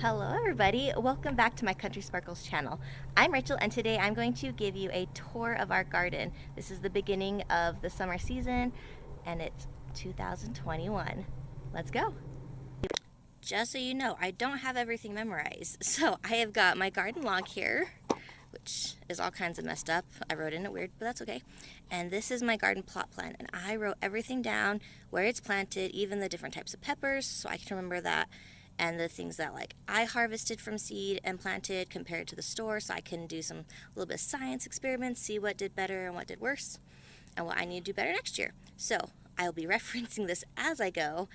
Hello everybody, welcome back to my Country Sparkles channel. I'm Rachel and today I'm going to give you a tour of our garden. This is the beginning of the summer season and it's 2021. Let's go. Just so you know, I don't have everything memorized. So I have got my garden log here, which is all kinds of messed up. I wrote in it weird, but that's okay. And this is my garden plot plan and I wrote everything down, where it's planted, even the different types of peppers, so I can remember that. And the things that like I harvested from seed and planted compared to the store, so I can do some little bit of science experiments, see what did better and what did worse and what I need to do better next year. So I'll be referencing this as I go,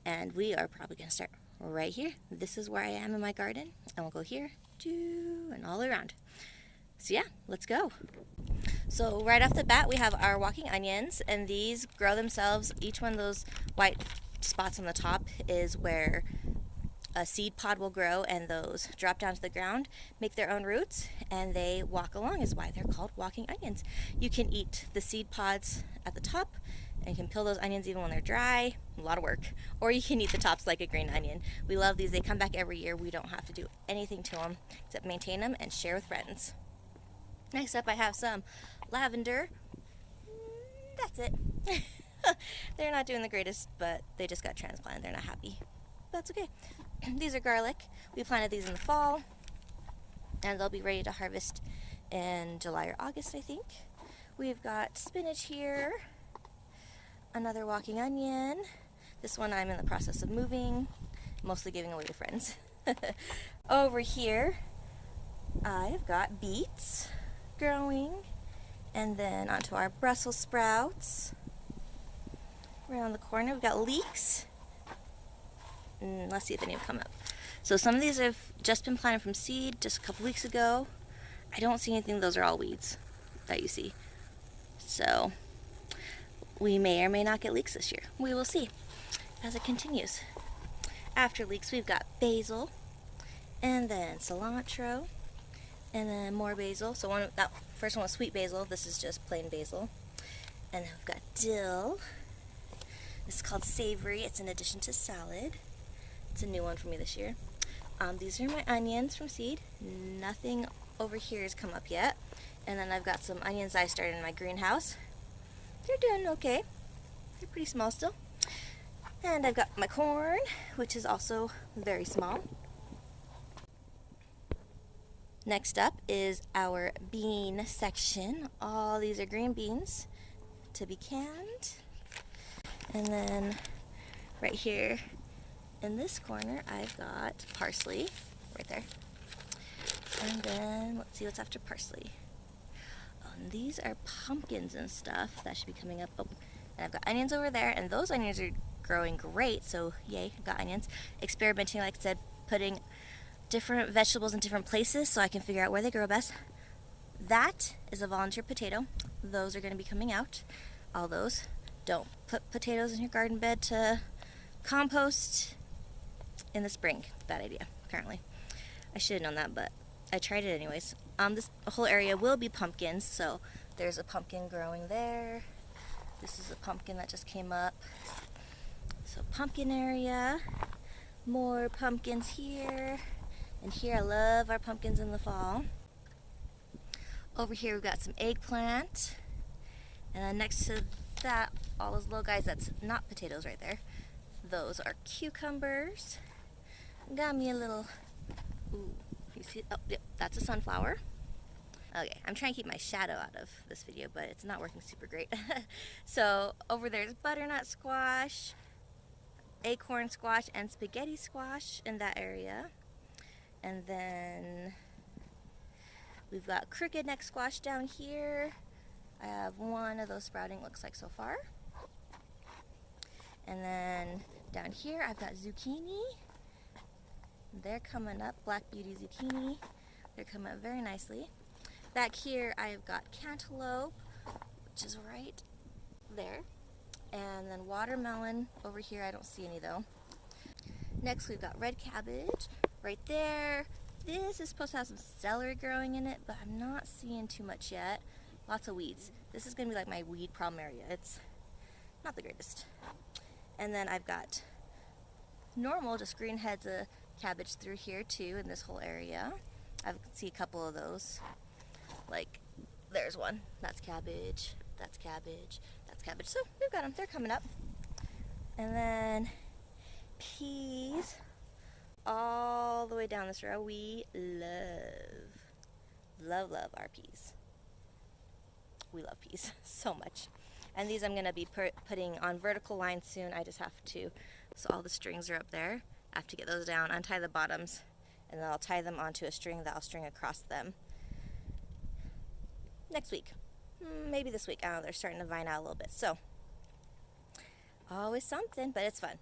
and we are probably going to start right here. This is where I am in my garden, and we'll go here and all around. So yeah, let's go. So right off the bat we have our walking onions, and these grow themselves. Each one of those white spots on the top is where a seed pod will grow, and those drop down to the ground, make their own roots, and they walk along, is why they're called walking onions. You can eat the seed pods at the top, and you can peel those onions even when they're dry, a lot of work, or you can eat the tops like a green onion. We love these. They come back every year. We don't have to do anything to them except maintain them and share with friends. Next up I have some lavender. That's it. They're not doing the greatest, but they just got transplanted. They're not happy. That's okay. These are garlic. We planted these in the fall, and they'll be ready to harvest in July or August, I think. We've got spinach here, another walking onion. This one I'm in the process of moving, mostly giving away to friends. Over here, I've got beets growing, and then onto our Brussels sprouts. Around the corner, we've got leeks. Let's see if any have come up. So some of these have just been planted from seed just a couple weeks ago. I don't see anything. Those are all weeds that you see. So we may or may not get leeks this year. We will see as it continues. After leeks, we've got basil, and then cilantro, and then more basil. So that first one was sweet basil. This is just plain basil. And then we've got dill. This is called savory. It's an addition to salad. It's a new one for me this year. These are my onions from seed. Nothing over here has come up yet. And then I've got some onions I started in my greenhouse. They're doing okay. They're pretty small still. And I've got my corn, which is also very small. Next up is our bean section. All these are green beans to be canned. And then right here in this corner, I've got parsley right there. And then let's see what's after parsley. Oh, and these are pumpkins and stuff that should be coming up. Oh, and I've got onions over there, and those onions are growing great. So yay, I've got onions. Experimenting, like I said, putting different vegetables in different places so I can figure out where they grow best. That is a volunteer potato. Those are going to be coming out. All those. Don't put potatoes in your garden bed to compost in the spring. Bad idea, apparently. I should have known that, but I tried it anyways. This whole area will be pumpkins, so there's a pumpkin growing there. This is a pumpkin that just came up. So pumpkin area. More pumpkins here. And here I love our pumpkins in the fall. Over here we've got some eggplant. And then next to that, all those little guys, that's not potatoes right there. Those are cucumbers. Got me a little, ooh, you see, oh, yep, that's a sunflower. Okay, I'm trying to keep my shadow out of this video, but it's not working super great. So over there's butternut squash, acorn squash, and spaghetti squash in that area. And then we've got crooked neck squash down here. I have one of those sprouting, looks like so far. And then down here I've got zucchini. They're coming up, black beauty zucchini. They're coming up very nicely. Back here I've got cantaloupe, which is right there. And then watermelon over here, I don't see any though. Next we've got red cabbage right there. This is supposed to have some celery growing in it, but I'm not seeing too much yet. Lots of weeds. This is going to be like my weed problem area. It's not the greatest. And then I've got normal, just green heads of cabbage through here too in this whole area. I see a couple of those. Like, there's one. That's cabbage. That's cabbage. That's cabbage. So we've got them. They're coming up. And then peas all the way down this row. We love our peas. We love peas so much. And these I'm going to be putting on vertical lines soon. I just have to, so all the strings are up there. I have to get those down, untie the bottoms, and then I'll tie them onto a string that I'll string across them next week. Maybe this week. I don't know, they're starting to vine out a little bit. So, always something, but it's fun.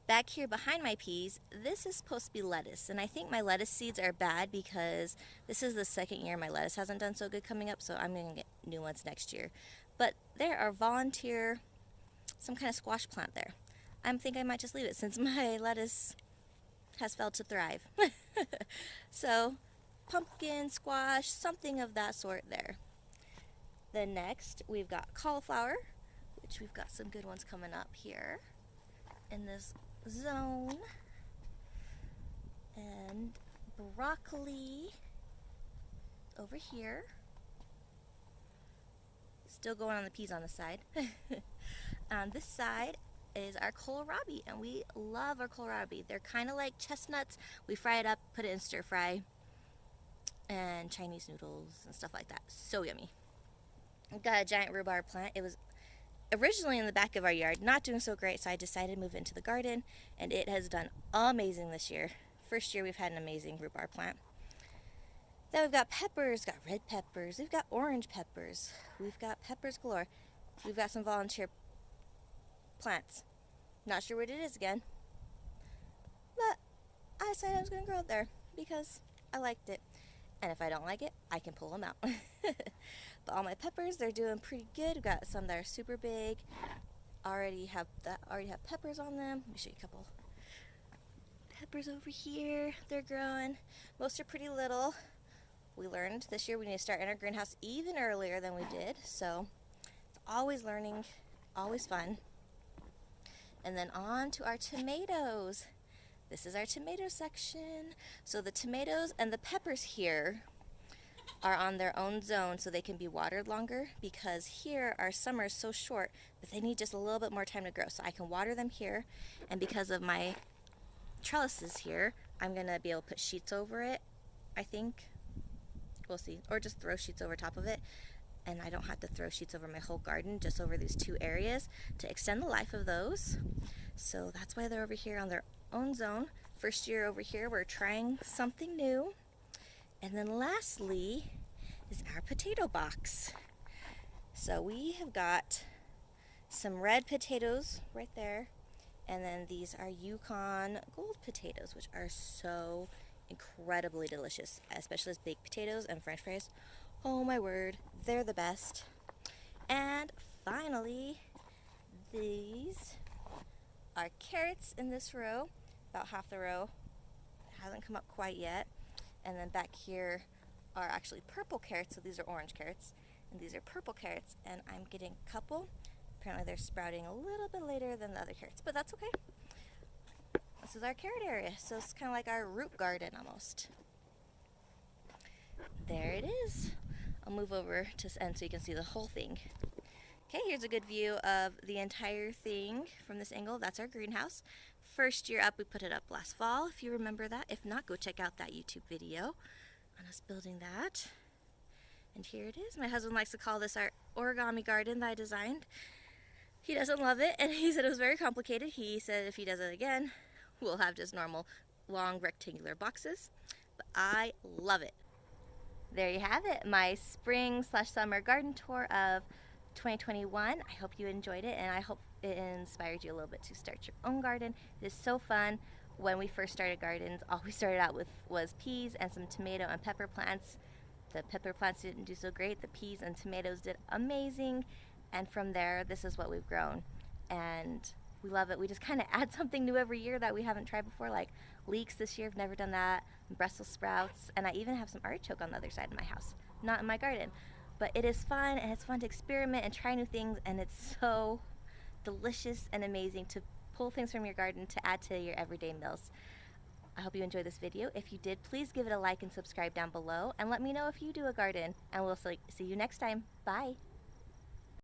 Back here behind my peas, this is supposed to be lettuce, and I think my lettuce seeds are bad because this is the second year my lettuce hasn't done so good coming up, so I'm going to get new ones next year. But there are volunteer, some kind of squash plant there. I think I might just leave it since my lettuce has failed to thrive. So, pumpkin, squash, something of that sort there. Then next, we've got cauliflower, which we've got some good ones coming up here in this zone. And broccoli over here. Still going on the peas on the side. On this side is our kohlrabi, and we love our kohlrabi. They're kind of like chestnuts. We fry it up, put it in stir fry, and Chinese noodles and stuff like that. So yummy. We've got a giant rhubarb plant. It was originally in the back of our yard, not doing so great, so I decided to move into the garden, and it has done amazing this year. First year we've had an amazing rhubarb plant. Then we've got peppers, got red peppers, we've got orange peppers, we've got peppers galore. We've got some volunteer plants. Not sure what it is again, but I decided I was going to grow it there because I liked it. And if I don't like it, I can pull them out. But all my peppers, they're doing pretty good. We've got some that are super big. Already have peppers on them. Let me show you a couple. Peppers over here, they're growing. Most are pretty little. We learned this year we need to start in our greenhouse even earlier than we did. So it's always learning, always fun. And then on to our tomatoes. This is our tomato section. So the tomatoes and the peppers here are on their own zone so they can be watered longer, because here our summer is so short that they need just a little bit more time to grow. So I can water them here, and because of my trellises here, I'm going to be able to put sheets over it, I think. We'll see. Or just throw sheets over top of it. And I don't have to throw sheets over my whole garden, just over these two areas to extend the life of those. So that's why they're over here on their own zone. First year over here, we're trying something new. And then lastly is our potato box. So we have got some red potatoes right there. And then these are Yukon gold potatoes, which are so incredibly delicious, especially as baked potatoes and french fries. Oh my word, they're the best. And finally, these are carrots in this row. About half the row hasn't come up quite yet. And then back here are actually purple carrots, so these are orange carrots. And these are purple carrots, and I'm getting a couple. Apparently they're sprouting a little bit later than the other carrots, but that's okay. This is our carrot area, so it's kind of like our root garden almost. There it is. I'll move over to this end so you can see the whole thing. Okay, here's a good view of the entire thing from this angle. That's our greenhouse. First year up, we put it up last fall, if you remember that. If not, go check out that YouTube video on us building that. And here it is. My husband likes to call this our origami garden that I designed. He doesn't love it, and he said it was very complicated. He said if he does it again, we'll have just normal long rectangular boxes. But I love it. There you have it, my spring/summer garden tour of 2021. I hope you enjoyed it, and I hope it inspired you a little bit to start your own garden. It is so fun. When we first started gardens, all we started out with was peas and some tomato and pepper plants. The pepper plants didn't do so great. The peas and tomatoes did amazing. And from there, this is what we've grown. And we love it. We just kind of add something new every year that we haven't tried before, like leeks this year. I've never done that. Brussels sprouts. And I even have some artichoke on the other side of my house. Not in my garden. But it is fun, and it's fun to experiment and try new things. And it's so delicious and amazing to pull things from your garden to add to your everyday meals. I hope you enjoyed this video. If you did, please give it a like and subscribe down below, and let me know if you do a garden, and we'll see you next time. Bye!